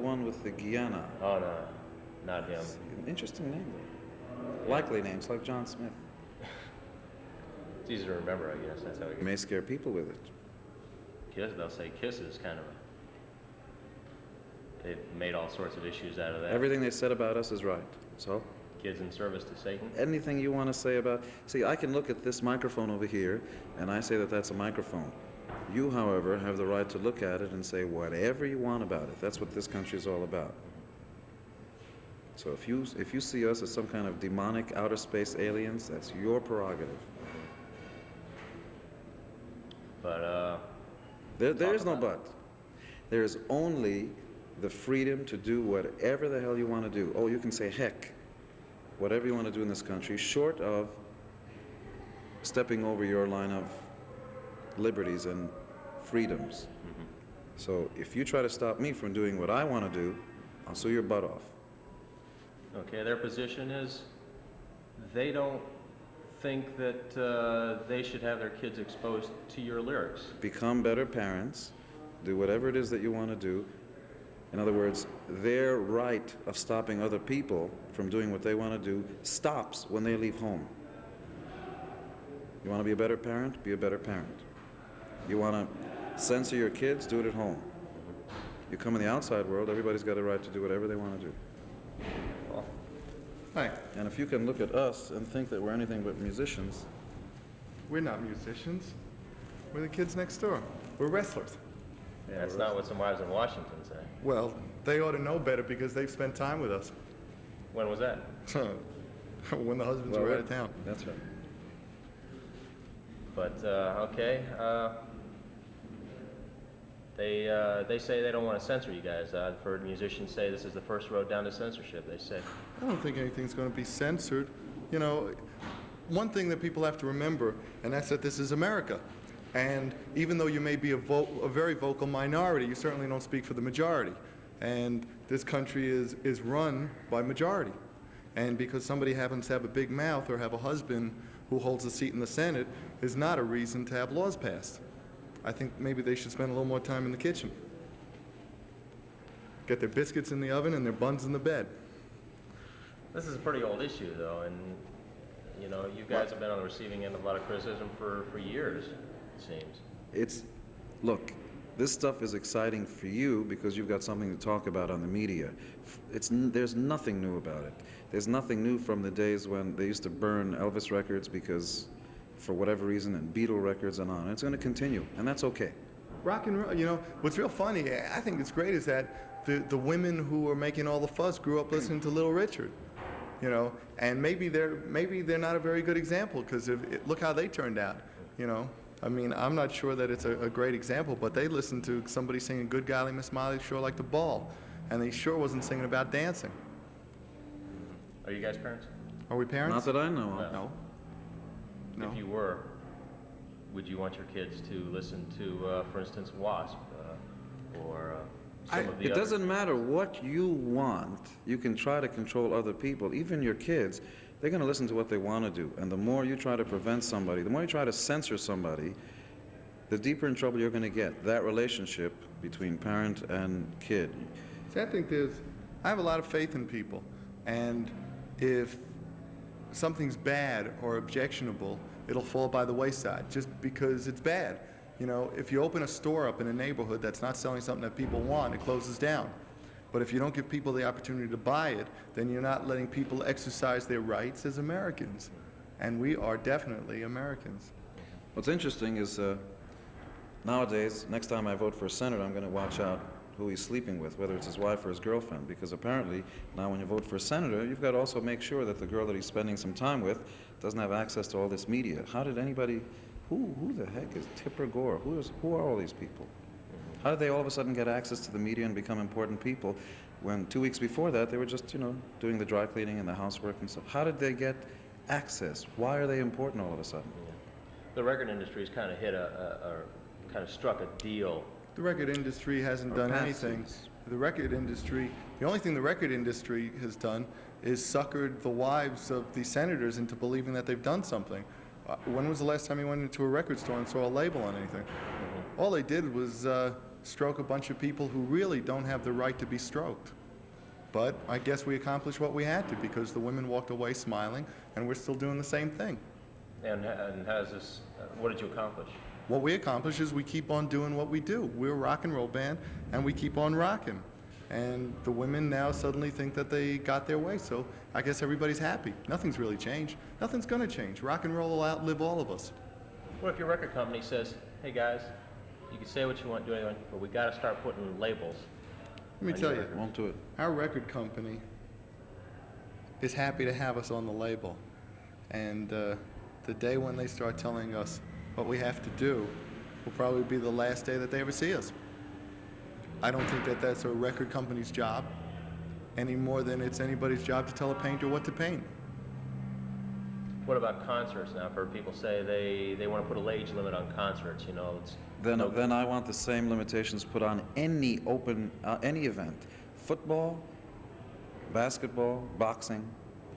One with the Guyana. Oh, no, not him. An interesting name, though. Likely names, like John Smith. It's easy to remember, I guess. That's how it You gets. may scare people with it. Kiss, they'll say Kiss is kind of they've made all sorts of issues out of that. Everything they said about us is right. So, Kids in service to Satan. anything you want to say about... See, I can look at this microphone over here, and I say that that's a microphone. You, however, have the right to look at it and say whatever you want about it. That's what this country is all about. So if you see us as some kind of demonic outer space aliens, that's your prerogative. But, There is no but. There is only the freedom to do whatever the hell you want to do. Oh, you can say heck, whatever you want to do in this country, short of stepping over your line of liberties and freedoms. So if you try to stop me from doing what I want to do, I'll sue your butt off. okay, their position is they don't think that they should have their kids exposed to your lyrics. Become better parents, do whatever it is that you want to do. In other words, their right of stopping other people from doing what they want to do stops when they leave home. You want to be a better parent? Be a better parent. You want to censor your kids? Do it at home. You come in the outside world, everybody's got a right to do whatever they want to do. Hi, And if you can look at us and think that we're anything but musicians, we're not musicians. We're the kids next door. We're wrestlers. That's not what some wives in Washington say. Well, they ought to know better because they've spent time with us When was that? when the husbands well, were out right. of town. That's right. But, okay. They say they don't want to censor you guys. I've heard musicians say this is the first road down to censorship, they say. I don't think anything's going to be censored. You know, one thing that people have to remember, and that's that this is America. And even though you may be a very vocal minority, you certainly don't speak for the majority. And this country is run by majority. And because somebody happens to have a big mouth or have a husband who holds a seat in the Senate is not a reason to have laws passed. I think maybe they should spend a little more time in the kitchen. Get their biscuits in the oven and their buns in the bed. This is a pretty old issue, though, and, you know, you guys have been on the receiving end of a lot of criticism for years, it seems. Look, this stuff is exciting for you because you've got something to talk about on the media. There's nothing new about it. There's nothing new from the days when they used to burn Elvis records because, for whatever reason, and Beatle records and on. It's going to continue, and that's okay. Rock and roll, you know, what's real funny, I think it's great, is that the women who are making all the fuss grew up listening to Little Richard, you know, and maybe they're not a very good example because look how they turned out, you know. I mean, I'm not sure that it's a great example, but they listened to somebody singing "Good Golly Miss Molly sure like the ball," and they sure wasn't singing about dancing. Are you guys parents? Are we parents? Not that I know of. No. No. If you were, would you want your kids to listen to, for instance, Wasp, or some of the It other... doesn't matter what you want. You can try to control other people, even your kids. They're going to listen to what they want to do. And the more you try to prevent somebody, the more you try to censor somebody, the deeper in trouble you're going to get. That relationship between parent and kid. See, I have a lot of faith in people, and if something's bad or objectionable, it'll fall by the wayside just because it's bad. You know, if you open a store up in a neighborhood that's not selling something that people want, it closes down. But if you don't give people the opportunity to buy it, then you're not letting people exercise their rights as Americans. And we are definitely Americans. What's interesting is nowadays, next time I vote for a senator, I'm going to watch out who he's sleeping with, whether it's his wife or his girlfriend, because apparently now when you vote for a senator, you've got to also make sure that the girl that he's spending some time with doesn't have access to all this media. How did anybody, who the heck is Tipper Gore? Who are all these people? How did they all of a sudden get access to the media and become important people when 2 weeks before that they were just, you know, doing the dry cleaning and the housework and stuff? How did they get access? Why are they important all of a sudden? Yeah. The record industry's kind of hit kind of struck a deal. The record industry hasn't done anything. The only thing the record industry has done is suckered the wives of the senators into believing that they've done something. When was the last time you went into a record store and saw a label on anything? All they did was stroke a bunch of people who really don't have the right to be stroked. But I guess we accomplished what we had to because the women walked away smiling, and we're still doing the same thing. And has this, what did you accomplish? What we accomplish is we keep on doing what we do. We're a rock and roll band, and we keep on rocking. And the women now suddenly think that they got their way, so I guess everybody's happy. Nothing's really changed. Nothing's gonna change. Rock and roll will outlive all of us. What if your record company says, hey guys, you can say what you want, do anything, but we gotta start putting labels? Let me tell you, Won't do it. our record company is happy to have us on the label. And the day when they start telling us what we have to do will probably be the last day that they ever see us. I don't think that that's a record company's job any more than it's anybody's job to tell a painter what to paint. What about concerts now? I've heard people say they want to put a age limit on concerts, you know. It's Then I want the same limitations put on any any event. Football, basketball, boxing.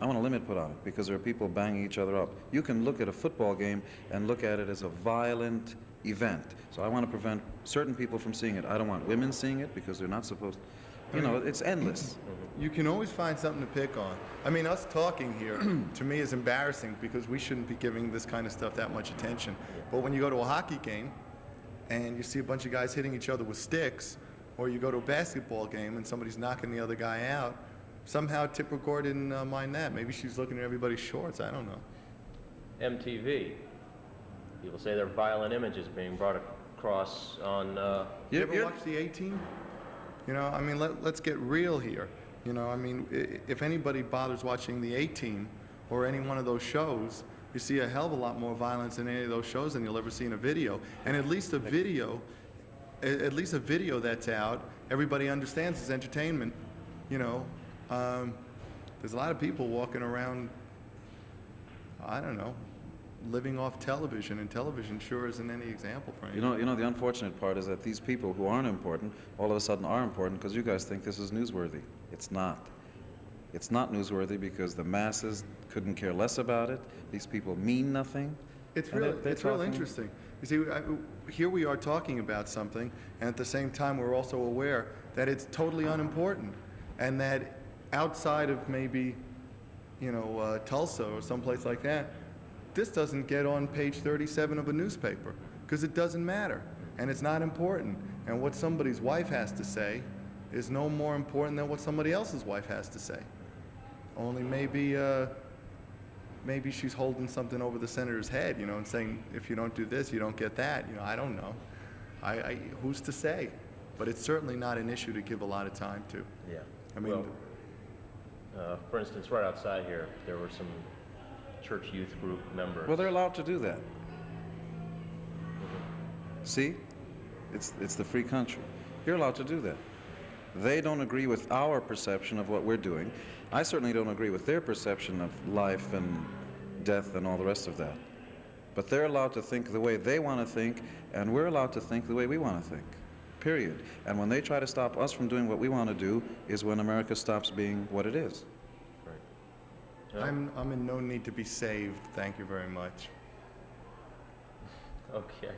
I want a limit put on it because there are people banging each other up. You can look at a football game and look at it as a violent event. So I want to prevent certain people from seeing it. I don't want women seeing it because they're not supposed to. You know, it's endless. You can always find something to pick on. I mean, us talking here, to me, is embarrassing because we shouldn't be giving this kind of stuff that much attention. But when you go to a hockey game and you see a bunch of guys hitting each other with sticks, or you go to a basketball game and somebody's knocking the other guy out, somehow Tipper Gore didn't mind that. Maybe she's looking at everybody's shorts. I don't know. MTV. People say there are violent images being brought across on. You ever watch the A-Team? You know, I mean, let's get real here. You know, I mean, if anybody bothers watching the A-Team or any one of those shows, you see a hell of a lot more violence in any of those shows than you'll ever see in a video. And at least a video that's out, everybody understands is entertainment. You know, there's a lot of people walking around, I don't know, living off television, and television sure isn't any example for anything. You know, the unfortunate part is that these people who aren't important all of a sudden are important because you guys think this is newsworthy. It's not. It's not newsworthy because the masses couldn't care less about it. These people mean nothing. It's and real. they're It's real talking- interesting. You see, here we are talking about something, and at the same time, we're also aware that it's totally unimportant, and that outside of maybe, you know, Tulsa or someplace like that, this doesn't get on page 37 of a newspaper because it doesn't matter, and it's not important. And what somebody's wife has to say is no more important than what somebody else's wife has to say. Only maybe she's holding something over the senator's head, you know, and saying, if you don't do this, you don't get that. You know, I don't know. Who's to say? But it's certainly not an issue to give a lot of time to. Yeah. I mean, Well, for instance, right outside here, there were some church youth group members. Well, they're allowed to do that. See? It's the free country. You're allowed to do that. They don't agree with our perception of what we're doing. I certainly don't agree with their perception of life and death and all the rest of that. But they're allowed to think the way they want to think, and we're allowed to think the way we want to think. Period. And when they try to stop us from doing what we want to do is when America stops being what it is. Right. Yeah. I'm in no need to be saved. Thank you very much. Okay.